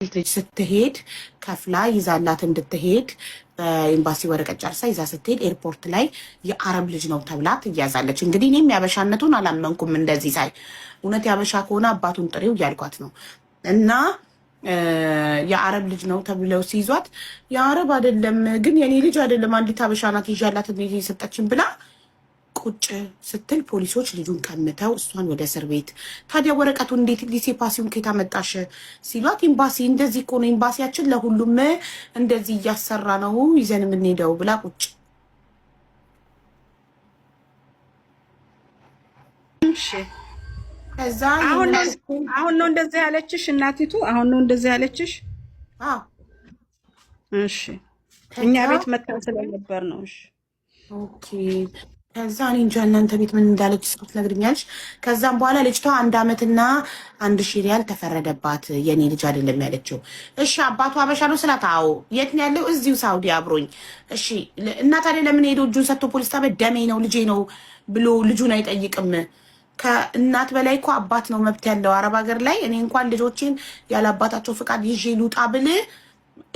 ልጅ ስትሄድ ከፍላ ይዛላት እንድትሄድ በኤምባሲ ወረቀት ጨርሳ ይዛ ስትሄድ ኤርፖርት ላይ የአረብ ልጅ ነው ተብላ ትያዛለች። እንግዲህ እኔም ያበሻነቱን አላመንኩም። እንደዚህ ሳይ እውነት ያበሻ ከሆነ አባቱን ጥሪው እያልኳት ነው። እና የአረብ ልጅ ነው ተብለው ሲይዟት የአረብ አይደለም ግን የኔ ልጅ አይደለም አንዲት አበሻ ናት ይዣላት የሰጠችን ብላ ቁጭ ስትል ፖሊሶች ልጁን ቀምተው እሷን ወደ እስር ቤት። ታዲያ ወረቀቱ እንዴት ሊሴ ፓሲውን ከየት አመጣሽ ሲሏት ኤምባሲ እንደዚህ እኮ ነው ኤምባሲያችን ለሁሉም እንደዚህ እያሰራ ነው ይዘን የምንሄደው ብላ ቁጭ። እሺ ከዛ አሁን ነው እንደዚህ ያለችሽ እናቲቱ? አሁን ነው እንደዚህ ያለችሽ? አዎ እሺ እኛ ቤት መጣን ስለነበር ነው። እሺ ኦኬ ከዛ እኔ እንጃ እናንተ ቤት ምን እንዳለች ስኩት ነግርኛለሽ። ከዛም በኋላ ልጅቷ 1 ዓመትና 1000 ሪያል ተፈረደባት። የኔ ልጅ አይደለም ያለችው። እሺ አባቱ አበሻ ነው ስላት፣ አዎ የት ነው ያለው? እዚሁ ሳውዲ አብሮኝ። እሺ እና ታዲያ ለምን ሄዶ እጁን ሰጥቶ ፖሊስ ጣቢያ ደሜ ነው ልጄ ነው ብሎ ልጁን አይጠይቅም? ከእናት በላይ እኮ አባት ነው መብት ያለው አረብ ሀገር ላይ። እኔ እንኳን ልጆችን ያለ አባታቸው ፍቃድ ይዤ ልውጣ ብል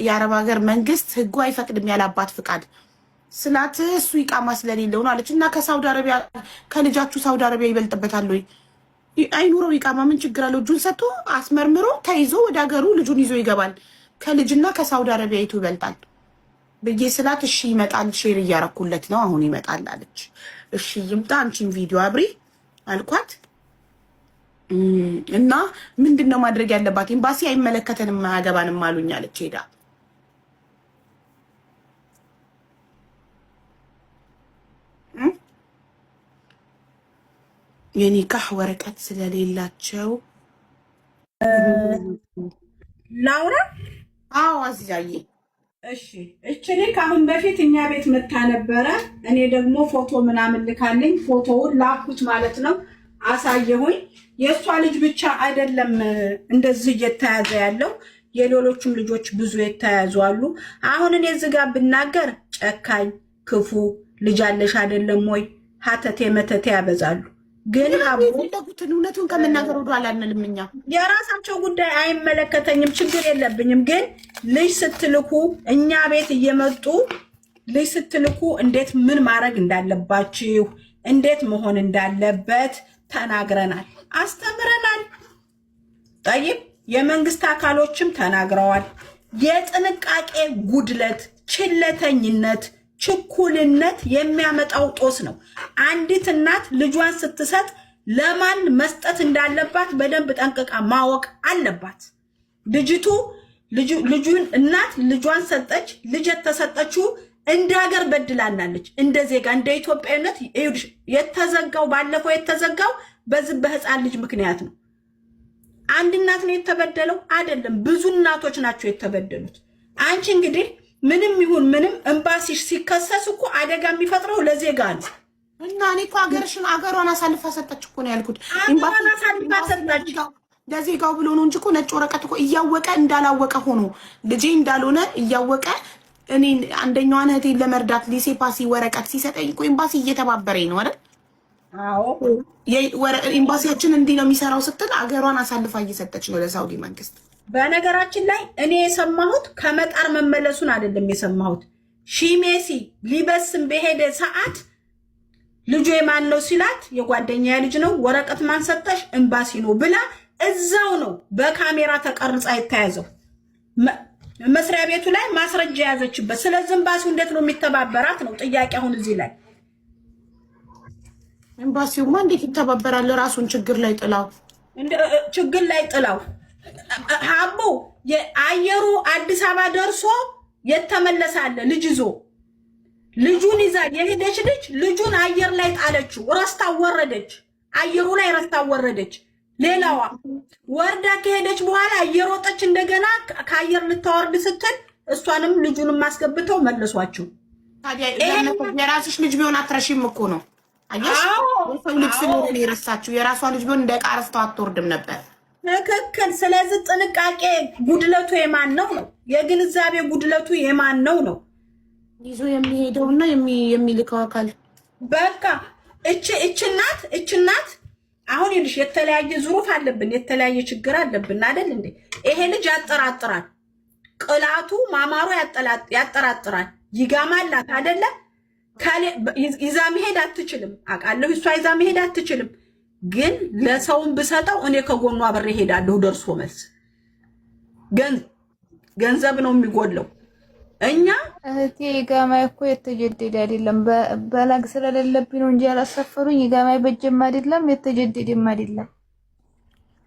የአረብ ሀገር መንግስት ህጉ አይፈቅድም ያለ አባት ፍቃድ ስላት እሱ ይቃማ ስለሌለው ነው አለች። እና ከሳውዲ አረቢያ ከልጃችሁ ሳውዲ አረቢያ ይበልጥበታል ወይ? አይኑረው ይቃማ ምን ችግር አለው? እጁን ሰጥቶ አስመርምሮ ተይዞ ወደ ሀገሩ ልጁን ይዞ ይገባል። ከልጅና ከሳውዲ አረቢያ የቱ ይበልጣል ብዬ ስላት እሺ ይመጣል፣ ሼር እያረኩለት ነው አሁን ይመጣል አለች። እሺ ይምጣ አንቺን ቪዲዮ አብሪ አልኳት። እና ምንድነው ማድረግ ያለባት? ኤምባሲ አይመለከተንም አያገባንም አሉኝ አለች ሄዳ የኒካህ ወረቀት ስለሌላቸው ላውራ። አዎ አዚዛዬ። እሺ እቺ ልጅ አሁን በፊት እኛ ቤት መታ ነበረ። እኔ ደግሞ ፎቶ ምናምን ልካልኝ ፎቶውን ላኩት ማለት ነው። አሳየሁኝ። የእሷ ልጅ ብቻ አይደለም እንደዚህ እየተያዘ ያለው የሌሎቹም ልጆች ብዙ የተያዙ አሉ። አሁን እኔ እዚህ ጋር ብናገር ጨካኝ ክፉ ልጅ አለሽ አይደለም ወይ ሀተቴ መተቴ ያበዛሉ። ግን የፈለጉትን እውነቱን ከመናገር ወደ ኋላ አንልም። እኛ የራሳቸው ጉዳይ አይመለከተኝም፣ ችግር የለብኝም። ግን ልጅ ስትልኩ እኛ ቤት እየመጡ ልጅ ስትልኩ እንዴት ምን ማድረግ እንዳለባችሁ እንዴት መሆን እንዳለበት ተናግረናል፣ አስተምረናል። ጠይብ የመንግስት አካሎችም ተናግረዋል። የጥንቃቄ ጉድለት፣ ችለተኝነት፣ ችኩልነት የሚያመጣው ጦስ ነው። አንዲት እናት ልጇን ስትሰጥ ለማን መስጠት እንዳለባት በደንብ ጠንቅቃ ማወቅ አለባት። ልጁን እናት ልጇን ሰጠች። ልጅ የተሰጠችው እንደ ሀገር በድላናለች፣ እንደ ዜጋ እንደ ኢትዮጵያነት። የተዘጋው ባለፈው የተዘጋው በዚህ በህፃን ልጅ ምክንያት ነው። አንድ እናት ነው የተበደለው አይደለም፣ ብዙ እናቶች ናቸው የተበደሉት። አንቺ እንግዲህ ምንም ይሁን ምንም ኤምባሲሽ ሲከሰስ እኮ አደጋ የሚፈጥረው ለዜጋ ነው። እና እኔ እኮ አገሯን አሳልፋ ሰጠች እኮ ነው ያልኩት። አገሯን አሳልፋ ሰጠች ለዜጋው ብሎ ነው እንጂ እኮ ነጭ ወረቀት እኮ እያወቀ እንዳላወቀ ሆኖ ልጄ እንዳልሆነ እያወቀ እኔ አንደኛዋን እህቴን ለመርዳት ሊሴ ፓሲ ወረቀት ሲሰጠኝ እኮ ኤምባሲ እየተባበረኝ ነው አይደል? አዎ ኤምባሲያችን እንዲህ ነው የሚሰራው ስትል አገሯን አሳልፋ እየሰጠች ነው ለሳውዲ መንግስት። በነገራችን ላይ እኔ የሰማሁት ከመጣር መመለሱን አይደለም የሰማሁት። ሺሜሲ ሊበስም በሄደ ሰዓት ልጁ የማን ነው ሲላት የጓደኛ ልጅ ነው፣ ወረቀት ማን ሰጠሽ? ኤምባሲ ነው ብላ እዛው ነው በካሜራ ተቀርጻ የተያዘው። መስሪያ ቤቱ ላይ ማስረጃ ያዘችበት። ስለዚህ ኤምባሲው እንዴት ነው የሚተባበራት ነው ጥያቄ። አሁን እዚህ ላይ ኤምባሲውማ እንዴት ይተባበራል? ራሱን ችግር ላይ ጥላው ሀቡ የአየሩ አዲስ አበባ ደርሶ የተመለሳለ ልጅ ይዞ ልጁን ይዛ የሄደች ልጁን አየር ላይ ጣለችው። ረስታ ወረደች፣ አየሩ ላይ ረስታ ወረደች። ሌላዋ ወርዳ ከሄደች በኋላ እየሮጠች እንደገና ከአየር ልታወርድ ስትል እሷንም ልጁንም ማስገብተው መለሷቸው። ታዲያ የራስሽ ልጅ ቢሆን አትረሺም እኮ ነው። አየሽ ሰው ልጅ ስለሆነ የረሳችው የራሷ ልጅ ቢሆን እንደ ዕቃ ረስታው አትወርድም ነበር። ትክክል። ስለዚህ ጥንቃቄ ጉድለቱ የማን ነው? የግንዛቤ ጉድለቱ የማን ነው? ይዞ የሚሄደውና የሚልከው አካል። በቃ እችናት አሁን ይልሽ የተለያየ ዙሩፍ አለብን፣ የተለያየ ችግር አለብን አይደል እንዴ? ይሄ ልጅ ያጠራጥራል፣ ቅላቱ ማማሩ ያጠራጥራል። ይጋማላት አይደለ? ይዛ መሄድ አትችልም አውቃለሁ። እሷ ይዛ መሄድ አትችልም። ግን ለሰውን ብሰጠው እኔ ከጎኗ አብሬ ሄዳለሁ። ደርሶ መልስ ገንዘብ ነው የሚጎለው። እኛ እህቴ ጋማይ እኮ የተጀደደ አይደለም፣ በላግ ስለሌለብኝ ነው እንጂ ያላሰፈሩኝ። ጋማይ በጀም አይደለም የተጀደደም አይደለም።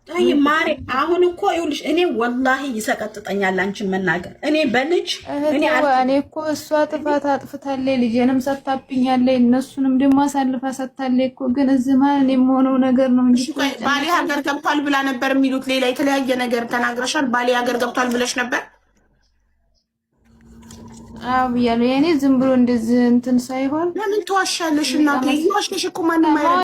አይ ማሬ አሁን እኮ ይኸውልሽ እኔ ወላሂ ይሰቀጥጠኛል አንቺን መናገር። እኔ በልጅ እኔ እኮ እሷ ጥፋት አጥፍታለች፣ ልጄንም ሰታብኛለች፣ እነሱንም ደግሞ አሳልፋ ሰታለች እኮ። ግን እዚህ ማን የሆነው ነገር ነው እንጂ ባሌ ሀገር ገብቷል ብላ ነበር የሚሉት። ሌላ የተለያየ ነገር ተናግረሻል። ባሌ ሀገር ገብቷል ብለሽ ነበር? አው ያለው የኔ ዝም ብሎ እንደዚህ እንትን ሳይሆን ለምን ተዋሻለሽ? እናቴ ይዋሽሽ እኮ ማንም አይረዳም።